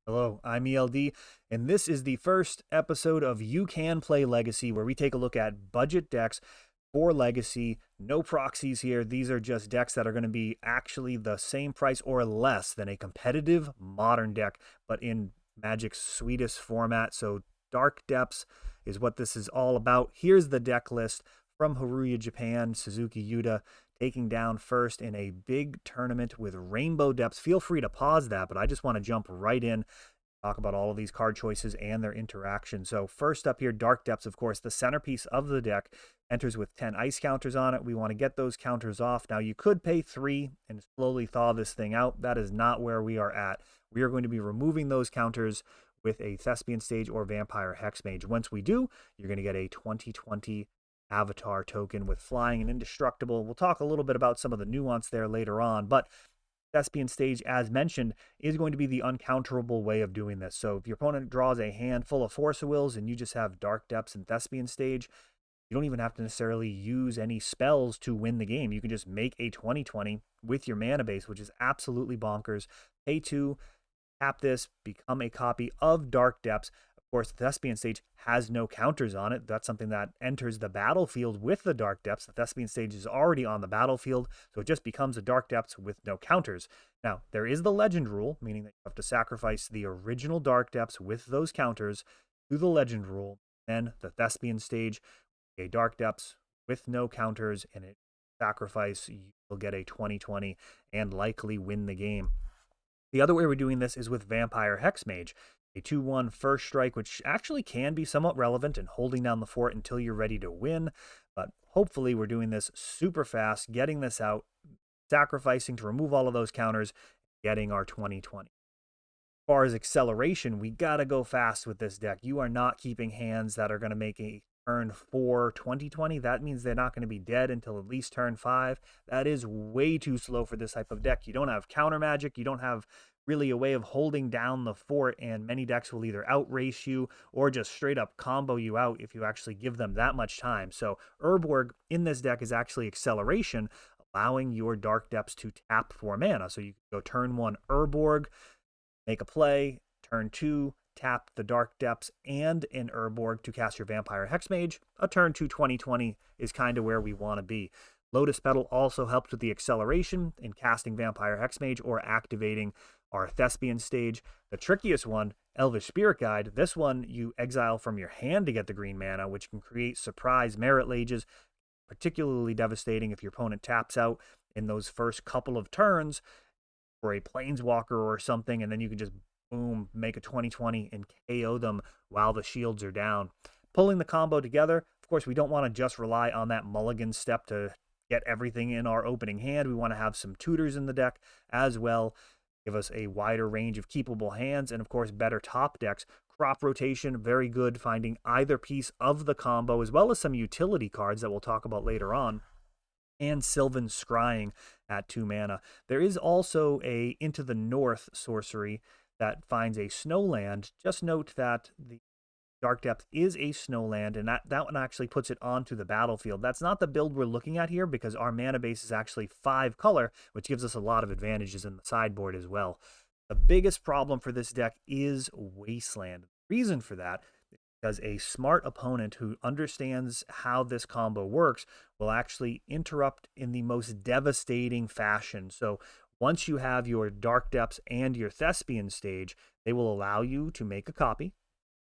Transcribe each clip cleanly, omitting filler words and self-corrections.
Hello, I'm ELD, and this is the first episode of You Can Play Legacy, where we take a look at budget decks for Legacy. No proxies here. These are just decks that are going to be actually the same price or less than a competitive modern deck, but in Magic's sweetest format. So, Dark Depths is what this is all about. Here's the deck list from Haruya, Japan, Suzuki Yuta, taking down first in a big tournament with Rainbow Depths. Feel free to pause that, but I just want to jump right in, talk about all of these card choices and their interaction. So first up here, Dark Depths, of course, the centerpiece of the deck, enters with 10 ice counters on it. We want to get those counters off. Now, you could pay 3 and slowly thaw this thing out. That is not where we are at. We are going to be removing those counters with a Thespian Stage or Vampire Hexmage. Once we do, you're going to get a 2020 Avatar token with flying and indestructible. We'll talk a little bit about some of the nuance there later on, but Thespian Stage, as mentioned, is going to be the uncounterable way of doing this. So if your opponent draws a hand full of Force of Wills and you just have Dark Depths and Thespian Stage, you don't even have to necessarily use any spells to win the game. You can just make a 20/20 with your mana base, which is absolutely bonkers. Pay 2, tap this, become a copy of Dark Depths. Of course, the Thespian Stage has no counters on it. That's something that enters the battlefield with the Dark Depths. The Thespian Stage is already on the battlefield, so it just becomes a Dark Depths with no counters. Now, there is the Legend rule, meaning that you have to sacrifice the original Dark Depths with those counters to the Legend rule. Then the Thespian Stage, a Dark Depths with no counters, and it sacrifice, you'll get a 20/20 and likely win the game. The other way we're doing this is with Vampire Hexmage, a 2/1 first strike, which actually can be somewhat relevant in holding down the fort until you're ready to win. But hopefully we're doing this super fast, getting this out, sacrificing to remove all of those counters, getting our 20/20. As far as acceleration, we got to go fast with this deck. You are not keeping hands that are going to make a turn 4 20/20. That means they're not going to be dead until at least turn 5. That is way too slow for this type of deck. You don't have counter magic. You don't have really a way of holding down the fort, and many decks will either outrace you or just straight up combo you out if you actually give them that much time. So Urborg in this deck is actually acceleration, allowing your Dark Depths to tap for mana. So you can go turn 1 Urborg, make a play, turn 2, tap the Dark Depths and an Urborg to cast your Vampire Hexmage. A turn 2 20/20 is kind of where we want to be. Lotus Petal also helps with the acceleration in casting Vampire Hexmage or activating our Thespian Stage. The trickiest one, Elvish Spirit Guide. This one you exile from your hand to get the green mana, which can create surprise Merit Lages, particularly devastating if your opponent taps out in those first couple of turns for a Planeswalker or something, and then you can just boom, make a 20/20 and KO them while the shields are down. Pulling the combo together, of course, we don't want to just rely on that mulligan step to get everything in our opening hand. We want to have some tutors in the deck as well, give us a wider range of keepable hands, and of course, better top decks. Crop rotation, very good, finding either piece of the combo, as well as some utility cards that we'll talk about later on, and Sylvan Scrying at 2 mana. There is also a Into the North sorcery that finds a snowland. Just note that the Dark Depth is a snowland, and that one actually puts it onto the battlefield. That's not the build we're looking at here because our mana base is actually 5 color, which gives us a lot of advantages in the sideboard as well. The biggest problem for this deck is Wasteland. The reason for that is because a smart opponent who understands how this combo works will actually interrupt in the most devastating fashion. So once you have your Dark Depths and your Thespian Stage, they will allow you to make a copy.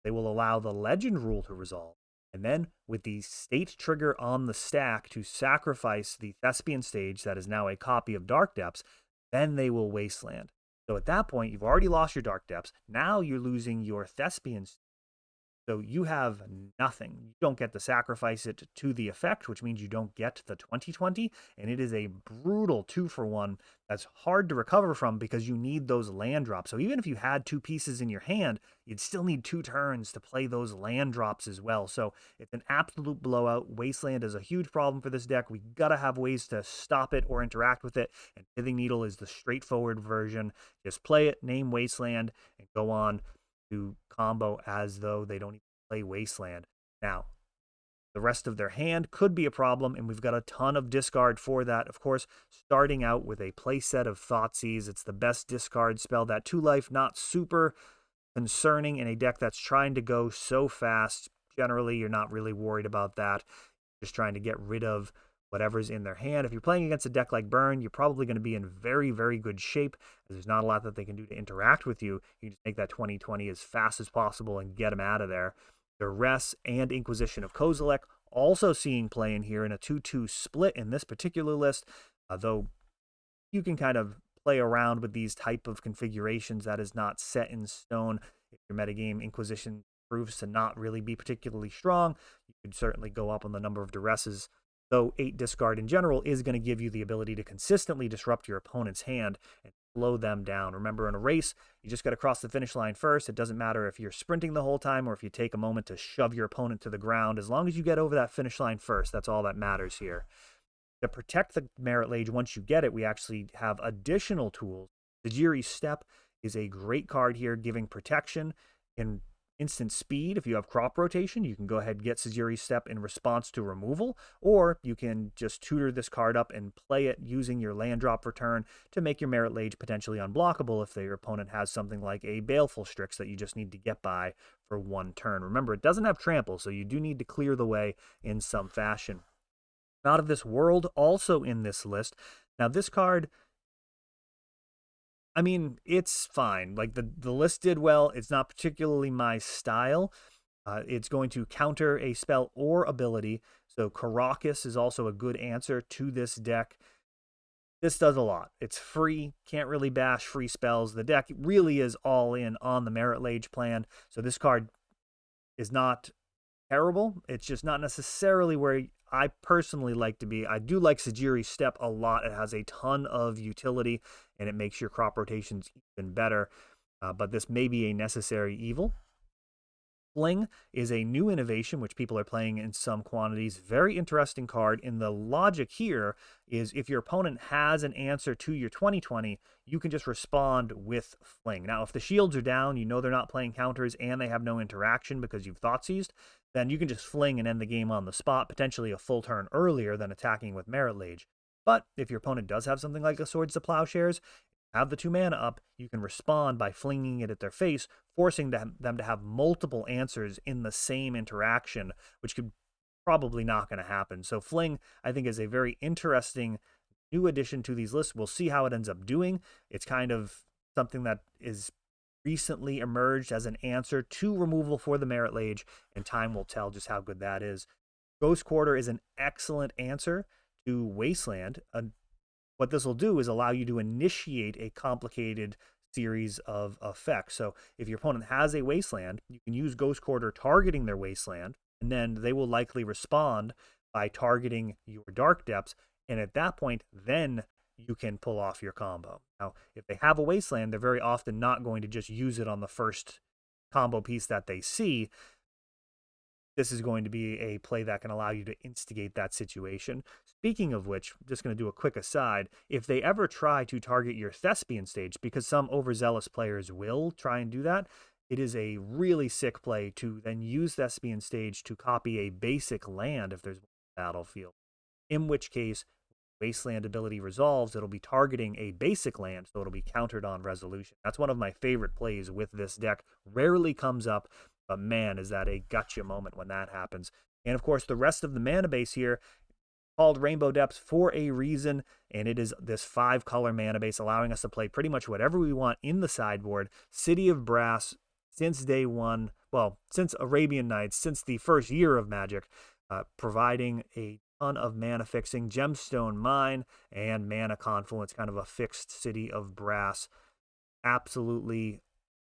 They will allow the Legend rule to resolve. And then with the state trigger on the stack to sacrifice the Thespian Stage that is now a copy of Dark Depths, then they will Wasteland. So at that point, you've already lost your Dark Depths. Now you're losing your Thespian Stage. So you have nothing. You don't get to sacrifice it to the effect, which means you don't get the 20/20. And it is a brutal 2-for-1 that's hard to recover from because you need those land drops. So even if you had 2 pieces in your hand, you'd still need 2 turns to play those land drops as well. So it's an absolute blowout. Wasteland is a huge problem for this deck. We gotta have ways to stop it or interact with it. And Pithing Needle is the straightforward version. Just play it, name Wasteland, and go on to combo as though they don't even play Wasteland. Now, the rest of their hand could be a problem, and we've got a ton of discard for that. Of course, starting out with a playset of Thoughtseize, it's the best discard spell. That 2 life, not super concerning in a deck that's trying to go so fast. Generally, you're not really worried about that. Just trying to get rid of whatever's in their hand. If you're playing against a deck like Burn, you're probably going to be in very, very good shape. There's not a lot that they can do to interact with you. You can just make that 20/20 as fast as possible and get them out of there. Duress and Inquisition of Kozilek also seeing play in here in a 2-2 split in this particular list, though you can kind of play around with these type of configurations. That is not set in stone. If your metagame Inquisition proves to not really be particularly strong, you could certainly go up on the number of duresses, though 8 discard in general is going to give you the ability to consistently disrupt your opponent's hand and slow them down. Remember, in a race, you just got to cross the finish line first. It doesn't matter if you're sprinting the whole time or if you take a moment to shove your opponent to the ground. As long as you get over that finish line first, that's all that matters here. To protect the Merit Lage once you get it, we actually have additional tools. Tajiri's Step is a great card here, giving protection in instant speed. If you have crop rotation, you can go ahead and get Tajiri's Step in response to removal, or you can just tutor this card up and play it using your land drop return to make your Merit Lage potentially unblockable if your opponent has something like a Baleful Strix that you just need to get by for 1 turn. Remember, it doesn't have trample, so you do need to clear the way in some fashion. Out of This World also in this list. Now, this card, I mean, it's fine. Like, the list did well. It's not particularly my style. It's going to counter a spell or ability. So Karakas is also a good answer to this deck. This does a lot. It's free. Can't really bash free spells. The deck really is all in on the Merit Lage plan. So this card is not terrible. It's just not necessarily where I personally like to be. I do like Tajiri's Step a lot. It has a ton of utility, and it makes your crop rotations even better. But this may be a necessary evil. Fling is a new innovation, which people are playing in some quantities. Very interesting card. And the logic here is if your opponent has an answer to your 20/20, you can just respond with Fling. Now, if the shields are down, you know they're not playing counters, and they have no interaction because you've thought seized, then you can just Fling and end the game on the spot, potentially a full turn earlier than attacking with Merit Lage. But if your opponent does have something like a Swords to Plowshares, have the 2 mana up, you can respond by flinging it at their face, forcing them to have multiple answers in the same interaction, which could probably not going to happen. So Fling, I think, is a very interesting new addition to these lists. We'll see how it ends up doing. It's kind of something that is recently emerged as an answer to removal for the Merit Lage, and time will tell just how good that is. Ghost Quarter is an excellent answer to Wasteland. What this will do is allow you to initiate a complicated series of effects. So if your opponent has a Wasteland, you can use Ghost Quarter targeting their Wasteland, and then they will likely respond by targeting your Dark Depths. And at that point, then you can pull off your combo. Now, if they have a Wasteland, they're very often not going to just use it on the first combo piece that they see. This is going to be a play that can allow you to instigate that situation. Speaking of which, I'm just going to do a quick aside. If they ever try to target your Thespian stage, because some overzealous players will try and do that, it is a really sick play to then use Thespian stage to copy a basic land if there's a battlefield. In which case, Wasteland ability resolves, it'll be targeting a basic land, so it'll be countered on resolution. That's one of my favorite plays with this deck. Rarely comes up, but man, is that a gotcha moment when that happens. And of course, the rest of the mana base here, called Rainbow Depths for a reason, and it is this 5-color mana base, allowing us to play pretty much whatever we want in the sideboard. City of Brass, since day one, well, since Arabian Nights, since the first year of Magic, providing a ton of mana fixing. Gemstone Mine and Mana Confluence, kind of a fixed City of Brass. Absolutely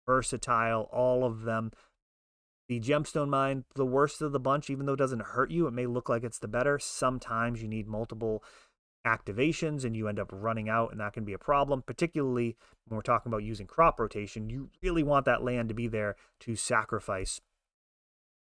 versatile, all of them. The Gemstone Mine, the worst of the bunch, even though it doesn't hurt you, it may look like it's the better. Sometimes you need multiple activations and you end up running out, and that can be a problem, particularly when we're talking about using crop rotation. You really want that land to be there to sacrifice.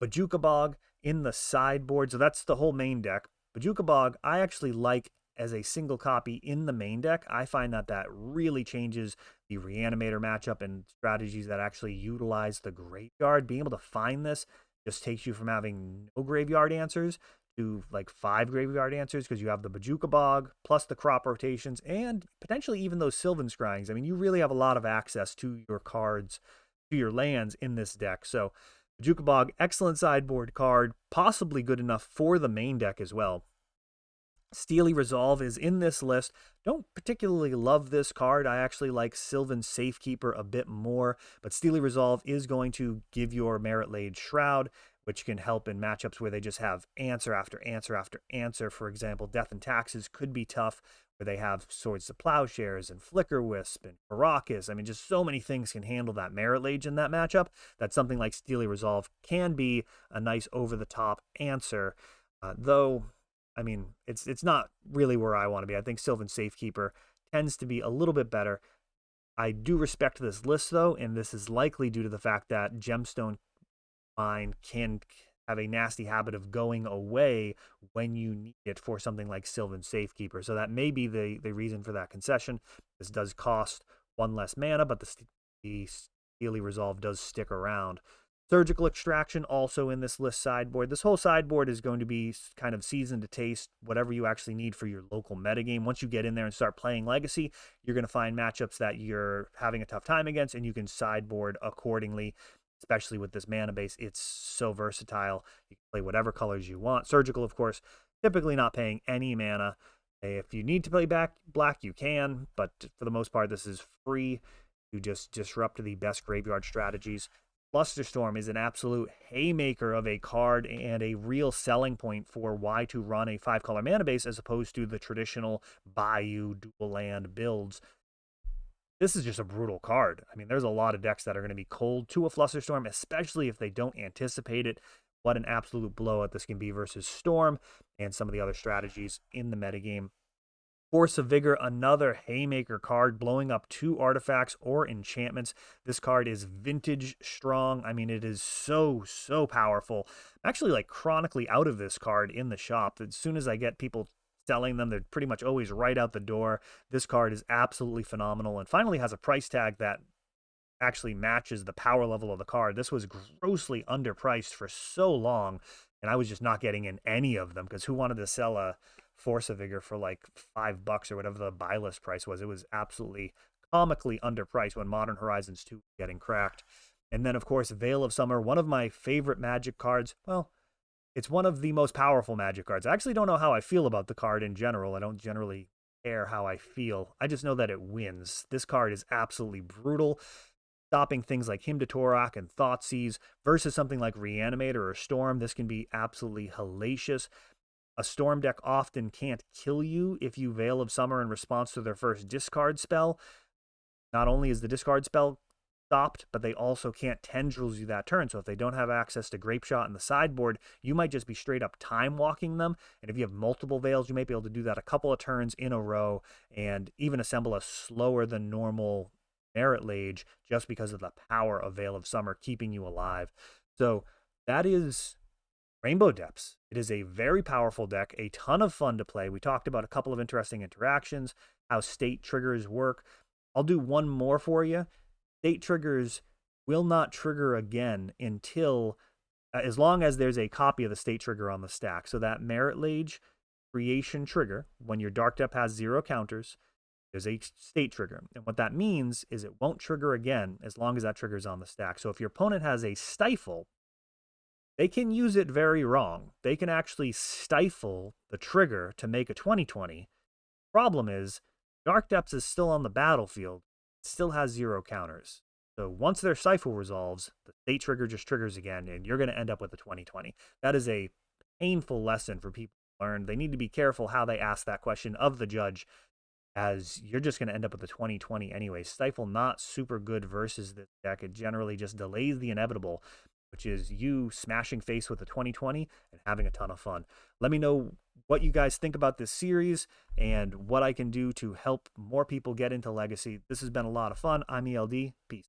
Bojuka Bog in the sideboard, so that's the whole main deck. Bojuka Bog, I actually like as a single copy in the main deck. I find that that really changes the Reanimator matchup and strategies that actually utilize the graveyard. Being able to find this just takes you from having no graveyard answers to like 5 graveyard answers, because you have the Bojuka Bog plus the crop rotations and potentially even those Sylvan Scryings. I mean, you really have a lot of access to your cards to your lands in this deck. So Bojuka Bog, excellent sideboard card, possibly good enough for the main deck as well. Steely Resolve is in this list. Don't particularly love this card. I actually like Sylvan Safekeeper a bit more, but Steely Resolve is going to give your Merit-Laden Shroud, which can help in matchups where they just have answer after answer after answer. For example, Death and Taxes could be tough, where they have Swords to Plowshares and Flicker Wisp and Caracas. I mean, just so many things can handle that Merit-Laden in that matchup that something like Steely Resolve can be a nice over-the-top answer, though... I mean, it's not really where I want to be. I think Sylvan Safekeeper tends to be a little bit better. I do respect this list, though, and this is likely due to the fact that Gemstone Mine can have a nasty habit of going away when you need it for something like Sylvan Safekeeper. So that may be the reason for that concession. This does cost one less mana, but the Steely Resolve does stick around. Surgical Extraction also in this list sideboard. This whole sideboard is going to be kind of seasoned to taste whatever you actually need for your local metagame. Once you get in there and start playing Legacy, you're going to find matchups that you're having a tough time against, and you can sideboard accordingly, especially with this mana base. It's so versatile. You can play whatever colors you want. Surgical, of course, typically not paying any mana. If you need to play black, you can, but for the most part, this is free. You just disrupt the best graveyard strategies. Flusterstorm is an absolute haymaker of a card and a real selling point for why to run a 5-color mana base as opposed to the traditional Bayou dual land builds. This is just a brutal card. I mean, there's a lot of decks that are going to be cold to a Flusterstorm, especially if they don't anticipate it. What an absolute blowout this can be versus Storm and some of the other strategies in the metagame. Force of Vigor, another haymaker card, blowing up 2 artifacts or enchantments. This card is vintage strong. I mean, it is so powerful. I'm actually like chronically out of this card in the shop. As soon as I get people selling them, they're pretty much always right out the door. This card is absolutely phenomenal and finally has a price tag that actually matches the power level of the card. This was grossly underpriced for so long, and I was just not getting in any of them because who wanted to sell a Force of Vigor for like $5 or whatever the buy list price was? It was absolutely comically underpriced when Modern Horizons 2 was getting cracked. And then, of course, Veil of Summer, one of my favorite Magic cards. Well, it's one of the most powerful Magic cards. I actually don't know how I feel about the card in general. I don't generally care how I feel. I just know that it wins. This card is absolutely brutal, stopping things like Hymn to Torok and Thoughtseize versus something like Reanimator or Storm. This can be absolutely hellacious. A Storm deck often can't kill you if you Veil of Summer in response to their first discard spell. Not only is the discard spell stopped, but they also can't Tendrils you that turn. So if they don't have access to Grape Shot in the sideboard, you might just be straight up time walking them. And if you have multiple Veils, you might be able to do that a couple of turns in a row and even assemble a slower than normal Merit-Laden just because of the power of Veil of Summer keeping you alive. So that is Rainbow Depths. It is a very powerful deck, a ton of fun to play. We talked about a couple of interesting interactions, how state triggers work. I'll do one more for you. State triggers will not trigger again until, as long as there's a copy of the state trigger on the stack. So that Merit-Laden creation trigger, when your Dark Depth has 0 counters, there's a state trigger. And what that means is it won't trigger again as long as that trigger is on the stack. So if your opponent has a Stifle, they can use it very wrong. They can actually stifle the trigger to make a 20/20. Problem is, Dark Depths is still on the battlefield. It still has 0 counters. So once their Stifle resolves, the state trigger just triggers again, and you're going to end up with a 20/20. That is a painful lesson for people to learn. They need to be careful how they ask that question of the judge, as you're just going to end up with a 20/20 anyway. Stifle not super good versus this deck. It generally just delays the inevitable, which is you smashing face with a 20/20 and having a ton of fun. Let me know what you guys think about this series and what I can do to help more people get into Legacy. This has been a lot of fun. I'm ELD. Peace.